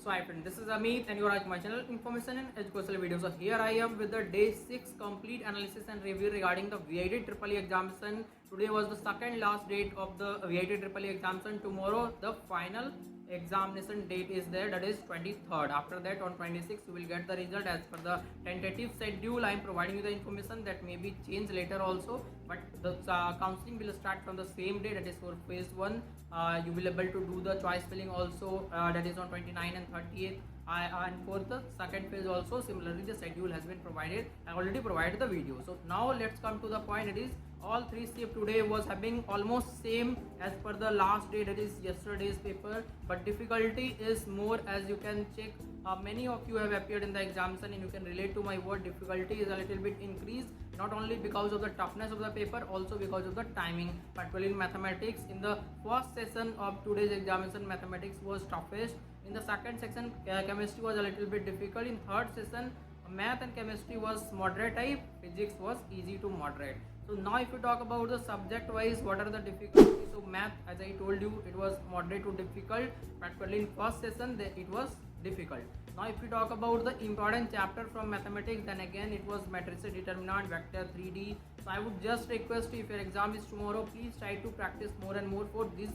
So hi friend, this is Amit and you are at my channel Information and Educational Videos. So here I am with the day 6 complete analysis and review regarding the VIT Triple E examination. Today was the second last date of the VIT Triple E examination. Tomorrow the final examination date is there, that is 23rd. After that on 26th you will get the result as per the tentative schedule. I am providing you the information that may be changed later also, but the counseling will start from the same day, that is for phase 1. You will able to do the choice filling also, that is on 29 and 38th. And for the second phase also similarly the schedule has been provided. I already provided the video. So now let's come to the point. It is all three shift today was having almost same as per the last day, that is yesterday's paper, but difficulty is more. As you can check, many of you have appeared in the examination and you can relate to my word. Difficulty is a little bit increased, not only because of the toughness of the paper, also because of the timing, particularly in mathematics. In the first session of today's examination, mathematics was toughest. In the second section, chemistry was a little bit difficult. In third session, math and chemistry was moderate type, physics was easy to moderate. So now if you talk about the subject wise, what are the difficulties? So math, as I told you, it was moderate to difficult, particularly in first session it was difficult. Now if you talk about the important chapter from mathematics, then again it was matrices, determinant, vector, 3D. So I would just request you, if your exam is tomorrow, please try to practice more and more for these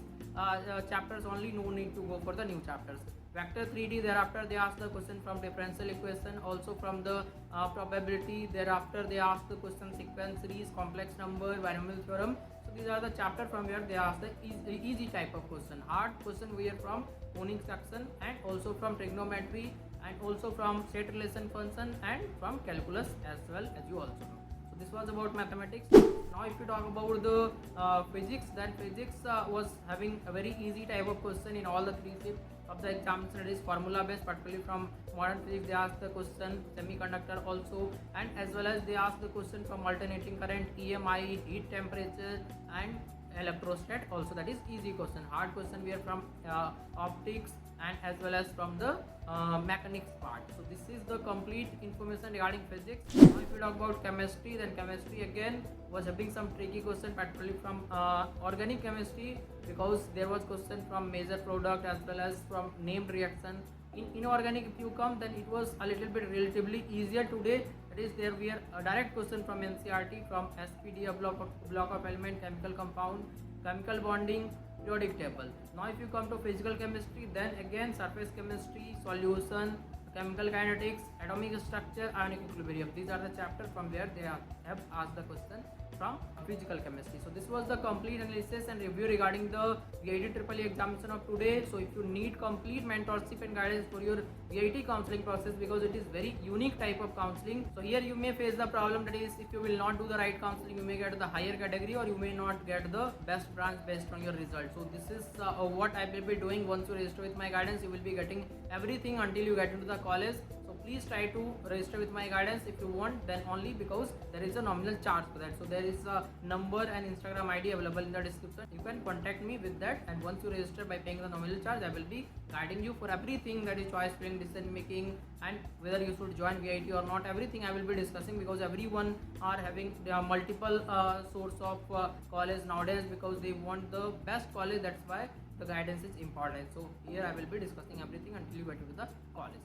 chapters only. No need to go for the new chapters. Vector 3D, thereafter they ask the question from differential equation, also from the probability. Thereafter they ask the question sequence series, complex number, binomial theorem. So these are the chapter from where they ask the easy type of question. Hard question we are from conic section, and also from trigonometry, and also from state relation function, and from calculus as well, as you also know. So this was about mathematics. Now if you talk about the physics, then physics was having a very easy type of question in all the three shifts of the examination. It is formula based, particularly from modern physics they ask the question, semiconductor also, and as well as they ask the question from alternating current, EMI, heat temperature, and electrostat also. That is easy question. Hard question we are from optics, and as well as from the mechanics part. So this is the complete information regarding physics. Now if you talk about chemistry, then chemistry again was having some tricky question, particularly from organic chemistry, because there was question from major product as well as from named reaction. In inorganic if you come, then it was a little bit relatively easier today. That is, there we are a direct question from NCERT, from SPD, a block of element, chemical compound, chemical bonding, periodic table. Now if you come to physical chemistry, then again surface chemistry, solution, chemical kinetics, atomic structure, ionic equilibrium. These are the chapters from where they have asked the question from physical chemistry. So this was the complete analysis and review regarding the VIT Triple E examination of today. So if you need complete mentorship and guidance for your VIT counseling process, because it is very unique type of counseling, so here you may face the problem, that is, if you will not do the right counseling, you may get the higher category, or you may not get the best branch based on your result. So this is what I will be doing. Once you register with my guidance, you will be getting everything until you get into the college. So please try to register with my guidance if you want, then only, because there is a nominal charge for that. So there is a number and Instagram ID available in the description. You can contact me with that, and once you register by paying the nominal charge, I will be guiding you for everything, that is choice filling, decision making, and whether you should join VIT or not. Everything I will be discussing, because everyone are having multiple source of college nowadays, because they want the best college. That's why the guidance is important. So here I will be discussing everything until you get into the college.